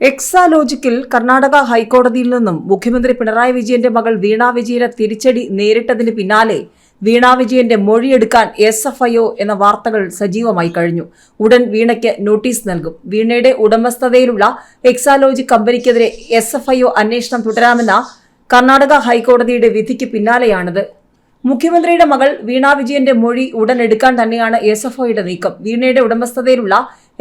എക്സാലോജിക്കിൽ കർണാടക ഹൈക്കോടതിയിൽ നിന്നും മുഖ്യമന്ത്രി പിണറായി വിജയന്റെ മകൾ വീണ വിജയനെ തിരിച്ചടി നേരിട്ടതിന് പിന്നാലെ വീണ വിജയന്റെ മൊഴിയെടുക്കാൻ SFIO എന്ന വാർത്തകൾ സജീവമായി കഴിഞ്ഞു. ഉടൻ വീണയ്ക്ക് നോട്ടീസ് നൽകും. വീണയുടെ ഉടമസ്ഥതയിലുള്ള എക്സാലോജിക് കമ്പനിക്കെതിരെ SFIO അന്വേഷണം തുടരാമെന്ന കർണാടക ഹൈക്കോടതിയുടെ വിധിക്ക് പിന്നാലെയാണിത്. മുഖ്യമന്ത്രിയുടെ മകൾ വീണ വിജയന്റെ മൊഴി ഉടൻ എടുക്കാൻ തന്നെയാണ് SFIOയുടെ നീക്കം. വീണയുടെ ഉടമസ്ഥതയിലുള്ള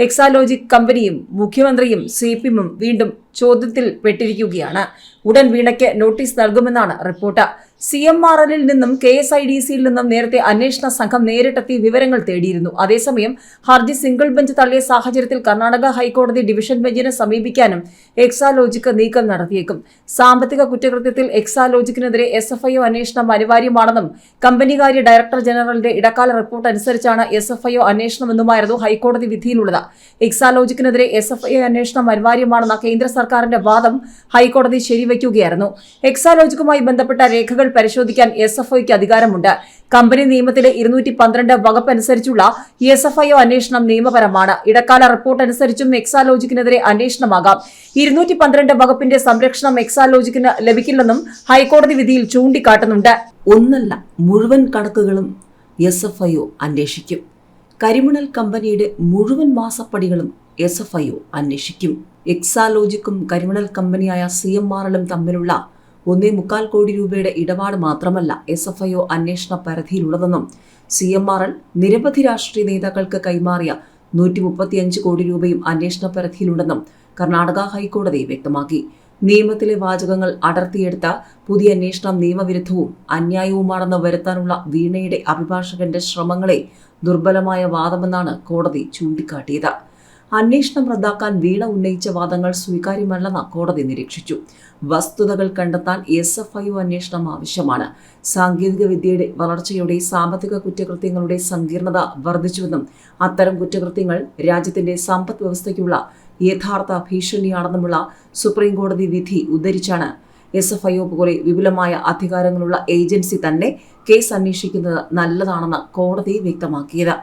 എക്സാലോജിക് കമ്പനിയും മുഖ്യമന്ത്രിയും CPM വീണ്ടും ചോദ്യത്തിൽ പെട്ടിരിക്കുകയാണ്. ഉടൻ വീണയ്ക്ക് നോട്ടീസ് നൽകുമെന്നാണ് റിപ്പോർട്ട്. CMRL നിന്നും KSIDCയിൽ നിന്നും നേരത്തെ അന്വേഷണ സംഘം നേരിട്ടെത്തി വിവരങ്ങൾ തേടിയിരുന്നു. അതേസമയം ഹർജി സിംഗിൾ ബെഞ്ച് തള്ളിയ സാഹചര്യത്തിൽ കർണാടക ഹൈക്കോടതി ഡിവിഷൻ ബെഞ്ചിനെ സമീപിക്കാനും എക്സാലോജിക് നീക്കം നടത്തിയേക്കും. സാമ്പത്തിക കുറ്റകൃത്യത്തിൽ എക്സാലോജിക്കിനെതിരെ SFIO അന്വേഷണം അനിവാര്യമാണെന്നും കമ്പനികാര്യ ഡയറക്ടർ ജനറലിന്റെ ഇടക്കാല റിപ്പോർട്ട് അനുസരിച്ചാണ് SFIO അന്വേഷണമെന്നുമായിരുന്നു ഹൈക്കോടതി വിധിയിലുള്ളത്. എക്സാലോജിക്കിനെതിരെ SFIO അന്വേഷണം അനിവാര്യമാണെന്ന കേന്ദ്ര സർക്കാരിന്റെ വാദം ഹൈക്കോടതി ശരിവയ്ക്കുകയായിരുന്നു. എക്സാലോജിക്കുമായി ബന്ധപ്പെട്ട രേഖകൾ പരിശോധിക്കാൻ SFIOയ്ക്ക് അധികാരമുണ്ട്. കമ്പനി നിയമത്തിലെ 212 വകുപ്പ് അനുസരിച്ചുള്ള SFIO അന്വേഷണം നിയമപരമാണ്. ഇടക്കാല റിപ്പോർട്ട് അനുസരിച്ചും എക്സാലോജിക്കിനെതിരെ അന്വേഷണമാകാം. 212 വകുപ്പിന്റെ സംരക്ഷണം എക്സാലോജിക്കിന് ലഭിക്കില്ലെന്നും ഹൈക്കോടതി വിധിയിൽ ചൂണ്ടിക്കാട്ടുന്നുണ്ട്. ഒന്നല്ല, മുഴുവൻ കണക്കുകളും SFIO അന്വേഷിക്കും. കരിമണൽ കമ്പനിയുടെ മുഴുവൻ മാസപ്പടികളും SFIO അന്വേഷിക്കും. എക്സാലോജിക്കും കരിമണൽ കമ്പനിയായ CMRLും തമ്മിലുള്ള 1.25 കോടി രൂപയുടെ ഇടപാട് മാത്രമല്ല SFIO അന്വേഷണ പരിധിയിലുള്ളതെന്നും CMRL നിരവധി രാഷ്ട്രീയ നേതാക്കൾക്ക് കൈമാറിയ 135 കോടി രൂപയും അന്വേഷണ പരിധിയിലുണ്ടെന്നും കർണാടക ഹൈക്കോടതി വ്യക്തമാക്കി. നിയമത്തിലെ വാചകങ്ങൾ അടർത്തിയെടുത്ത പുതിയ അന്വേഷണം നിയമവിരുദ്ധവും അന്യായവുമാണെന്ന് വരുത്താനുള്ള വീണയുടെ അഭിഭാഷകന്റെ ശ്രമങ്ങളെ ദുർബലമായ വാദമെന്നാണ് കോടതി ചൂണ്ടിക്കാട്ടിയത്. അന്വേഷണം റദ്ദാക്കാൻ വീണ ഉന്നയിച്ച വാദങ്ങൾ സ്വീകാര്യമല്ലെന്ന് കോടതി നിരീക്ഷിച്ചു. വസ്തുതകൾ കണ്ടെത്താൻ SFIO അന്വേഷണം ആവശ്യമാണ്. സാങ്കേതിക വിദ്യയുടെ വളർച്ചയോടെ സാമ്പത്തിക കുറ്റകൃത്യങ്ങളുടെ സങ്കീർണത വർദ്ധിച്ചുവെന്നും അത്തരം കുറ്റകൃത്യങ്ങൾ രാജ്യത്തിന്റെ സമ്പദ് വ്യവസ്ഥയ്ക്കുള്ള യഥാർത്ഥ ഭീഷണിയാണെന്നുമുള്ള സുപ്രീം കോടതി വിധി ഉദ്ധരിച്ചാണ് SFIO പോലെ വിപുലമായ അധികാരങ്ങളുള്ള ഏജൻസി തന്നെ കേസ് അന്വേഷിക്കുന്നത് നല്ലതാണെന്ന് കോടതി വ്യക്തമാക്കിയത്.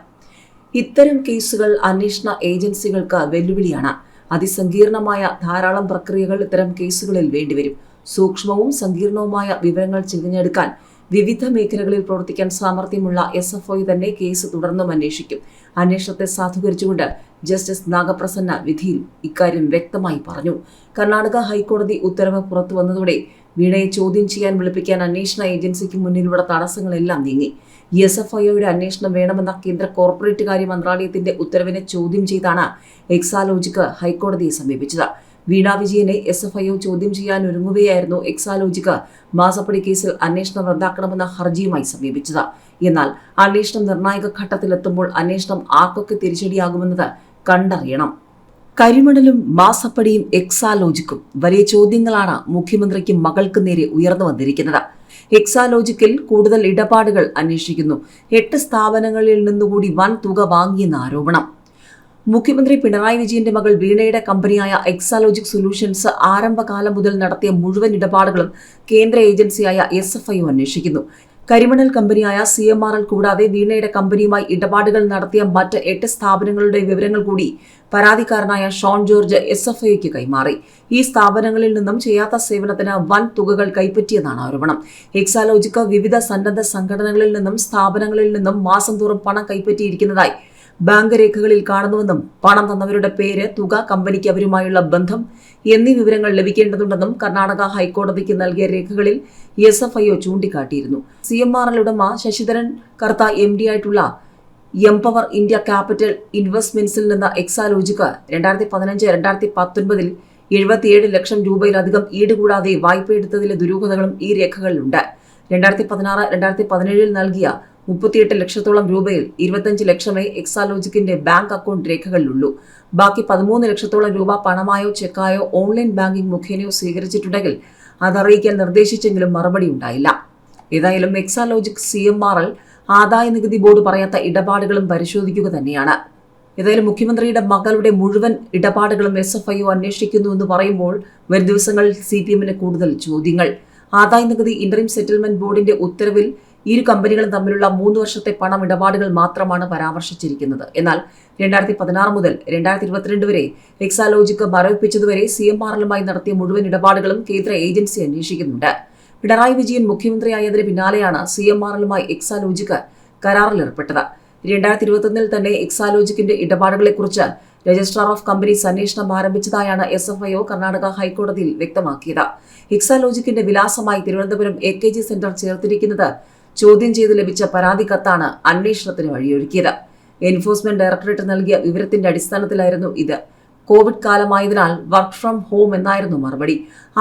ഇത്തരം കേസുകൾ അന്വേഷണ ഏജൻസികൾക്ക് വെല്ലുവിളിയാണ്. അതിസങ്കീർണമായ ധാരാളം പ്രക്രിയകൾ ഇത്തരം കേസുകളിൽ വേണ്ടിവരും. സൂക്ഷ്മവും സങ്കീർണവുമായ വിവരങ്ങൾ തിരഞ്ഞെടുക്കാൻ വിവിധ മേഖലകളിൽ പ്രവർത്തിക്കാൻ സാമർഥ്യമുള്ള SFIO തന്നെ കേസ് തുടർന്നും അന്വേഷിക്കും. അന്വേഷണത്തെ സാധൂകരിച്ചുകൊണ്ട് ജസ്റ്റിസ് നാഗപ്രസന്ന വിധിയിൽ ഇക്കാര്യം വ്യക്തമായി പറഞ്ഞു. കർണാടക ഹൈക്കോടതി ഉത്തരവ് പുറത്തുവന്നതോടെ വീണയെ ചോദ്യം ചെയ്യാൻ വിളിപ്പിക്കാൻ അന്വേഷണ ഏജൻസിക്ക് മുന്നിലുള്ള തടസ്സങ്ങളെല്ലാം നീങ്ങി. SFIOയുടെ അന്വേഷണം വേണമെന്ന കേന്ദ്ര കോർപ്പറേറ്റ് കാര്യ മന്ത്രാലയത്തിന്റെ ഉത്തരവിനെ ചോദ്യം ചെയ്താണ് എക്സാലോജിക്ക് ഹൈക്കോടതിയെ സമീപിച്ചത്. വീണ വിജയനെ SFIO ചോദ്യം ചെയ്യാൻ ഒരുങ്ങുകയായിരുന്നു എക്സാലോജിക്ക് മാസപ്പടി കേസിൽ അന്വേഷണം റദ്ദാക്കണമെന്ന ഹർജിയുമായി സമീപിച്ചത്. എന്നാൽ അന്വേഷണം നിർണായക ഘട്ടത്തിലെത്തുമ്പോൾ അന്വേഷണം ആർക്കൊക്കെ തിരിച്ചടിയാകുമെന്നത് കണ്ടറിയണം. കരിമണലും മാസപ്പടിയും എക്സാലോജിക്കും വലിയ ചോദ്യങ്ങളാണ് മുഖ്യമന്ത്രിക്കും മകൾക്ക് നേരെ ഉയർന്നു വന്നിരിക്കുന്നത്. എക്സാലോജിക്കിൽ കൂടുതൽ ഇടപാടുകൾ അന്വേഷിക്കുന്നു. 8 സ്ഥാപനങ്ങളിൽ നിന്നുകൂടി വൻ തുക വാങ്ങിയെന്ന ആരോപണം. മുഖ്യമന്ത്രി പിണറായി വിജയന്റെ മകൾ വീണയുടെ കമ്പനിയായ എക്സാലോജിക് സൊല്യൂഷൻസ് ആരംഭകാലം മുതൽ നടത്തിയ മുഴുവൻ ഇടപാടുകളും കേന്ദ്ര ഏജൻസിയായ SFIO അന്വേഷിക്കുന്നു. കരിമണൽ കമ്പനിയായ CMRL കൂടാതെ വീണയുടെ കമ്പനിയുമായി ഇടപാടുകൾ നടത്തിയ മറ്റ് 8 സ്ഥാപനങ്ങളുടെ വിവരങ്ങൾ കൂടി പരാതിക്കാരനായ ഷോൺ ജോർജ് SFIOയ്ക്ക് കൈമാറി. ഈ സ്ഥാപനങ്ങളിൽ നിന്നും ചെയ്യാത്ത സേവനത്തിന് വൻ തുകകൾ കൈപ്പറ്റിയെന്നാണ് ആരോപണം. എക്സാലോജിക്ക് വിവിധ സന്നദ്ധ സംഘടനകളിൽ നിന്നും സ്ഥാപനങ്ങളിൽ നിന്നും മാസം തോറും പണം കൈപ്പറ്റിയിരിക്കുന്നതായി ബാങ്ക് രേഖകളിൽ കാണുന്നുവെന്നും പണം തന്നവരുടെ പേര്, തുക, കമ്പനിക്ക് അവരുമായുള്ള ബന്ധം എന്നീ വിവരങ്ങൾ ലഭിക്കേണ്ടതുണ്ടെന്നും കർണാടക ഹൈക്കോടതിക്ക് നൽകിയ രേഖകളിൽ SFIO ചൂണ്ടിക്കാട്ടിയിരുന്നു. CMRL ഉടമ ശശിധരൻ കർത്ത MD ആയിട്ടുള്ള എംപവർ ഇന്ത്യ ക്യാപിറ്റൽ ഇൻവെസ്റ്റ്മെന്റ്സിൽ നിന്ന് എക്സാലോജിക്ക് 2015-2019 77 ലക്ഷം രൂപയിലധികം ഈടുകൂടാതെ വായ്പയെടുത്തതിലെ ദുരൂഹതകളും ഈ രേഖകളിലുണ്ട്. 2016-2017 നൽകിയ 38 ലക്ഷത്തോളം രൂപയിൽ 25 ലക്ഷമേ എക്സാലോജിക്കിന്റെ ബാങ്ക് അക്കൗണ്ട് രേഖകളിലുള്ളൂ. ബാക്കി 13 ലക്ഷത്തോളം രൂപ പണമായോ ചെക്കായോ ഓൺലൈൻ ബാങ്കിംഗ് മുഖേനയോ സ്വീകരിച്ചിട്ടുണ്ടെങ്കിൽ അതറിയിക്കാൻ നിർദ്ദേശിച്ചെങ്കിലും മറുപടി ഉണ്ടായില്ല. ഏതായാലും എക്സാലോജിക് CMRL ആദായ നികുതി ബോർഡ് പറയാത്ത ഇടപാടുകളും പരിശോധിക്കുക തന്നെയാണ്. ഏതായാലും മുഖ്യമന്ത്രിയുടെ മകളുടെ മുഴുവൻ ഇടപാടുകളും SFIO അന്വേഷിക്കുന്നു എന്ന് പറയുമ്പോൾ വരും ദിവസങ്ങളിൽ CPMന് കൂടുതൽ ചോദ്യങ്ങൾ. ആദായ നികുതി ഇന്ററിം സെറ്റിൽമെന്റ് ബോർഡിന്റെ ഉത്തരവിൽ ഇരു കമ്പനികളും തമ്മിലുള്ള 3 വർഷത്തെ പണം ഇടപാടുകൾ മാത്രമാണ് പരാമർശിച്ചിരിക്കുന്നത്. എന്നാൽ 2016 മുതൽ 2022 വരെ എക്സാലോജിക് മരവിപ്പിച്ചതുവരെ CMRLുമായി നടത്തിയ മുഴുവൻ ഇടപാടുകളും കേന്ദ്ര ഏജൻസി അന്വേഷിക്കുന്നുണ്ട്. പിണറായി വിജയൻ മുഖ്യമന്ത്രിയായതിന് പിന്നാലെയാണ് CMRLുമായി എക്സാലോജിക് കരാറിലേർപ്പെട്ടത്. 2021 തന്നെ എക്സാലോജിക്കിന്റെ ഇടപാടുകളെക്കുറിച്ച് രജിസ്ട്രാർ ഓഫ് കമ്പനീസ് അന്വേഷണം ആരംഭിച്ചതായാണ് SFIO കർണാടക ഹൈക്കോടതിയിൽ വ്യക്തമാക്കിയത്. എക്സാലോജിക്കിന്റെ വിലാസമായി തിരുവനന്തപുരം AKG സെന്റർ ചേർത്തിരിക്കുന്നത് ചോദ്യം ചെയ്ത് ലഭിച്ച പരാതി കത്താണ് അന്വേഷണത്തിന് വഴിയൊരുക്കിയത്. എൻഫോഴ്സ്മെന്റ് ഡയറക്ടറേറ്റ് നൽകിയ വിവരത്തിന്റെ അടിസ്ഥാനത്തിലായിരുന്നു ഇത്. കോവിഡ് കാലമായതിനാൽ വർക്ക് ഫ്രം ഹോം എന്നായിരുന്നു മറുപടി.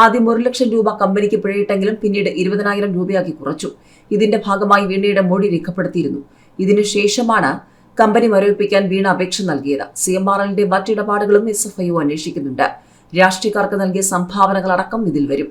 ആദ്യം 1 ലക്ഷം രൂപ കമ്പനിക്ക് പിഴയിട്ടെങ്കിലും പിന്നീട് 20,000 രൂപയാക്കി കുറച്ചു. ഇതിന്റെ ഭാഗമായി വീണയുടെ മൊഴി രേഖപ്പെടുത്തിയിരുന്നു. ഇതിനുശേഷമാണ് കമ്പനി മരവിപ്പിക്കാൻ വീണ അപേക്ഷ നൽകിയത്. CMRLന്റെ മറ്റിടപാടുകളും SFIO അന്വേഷിക്കുന്നുണ്ട്. രാഷ്ട്രീയക്കാർക്ക് നൽകിയ സംഭാവനകളടക്കം ഇതിൽ വരും.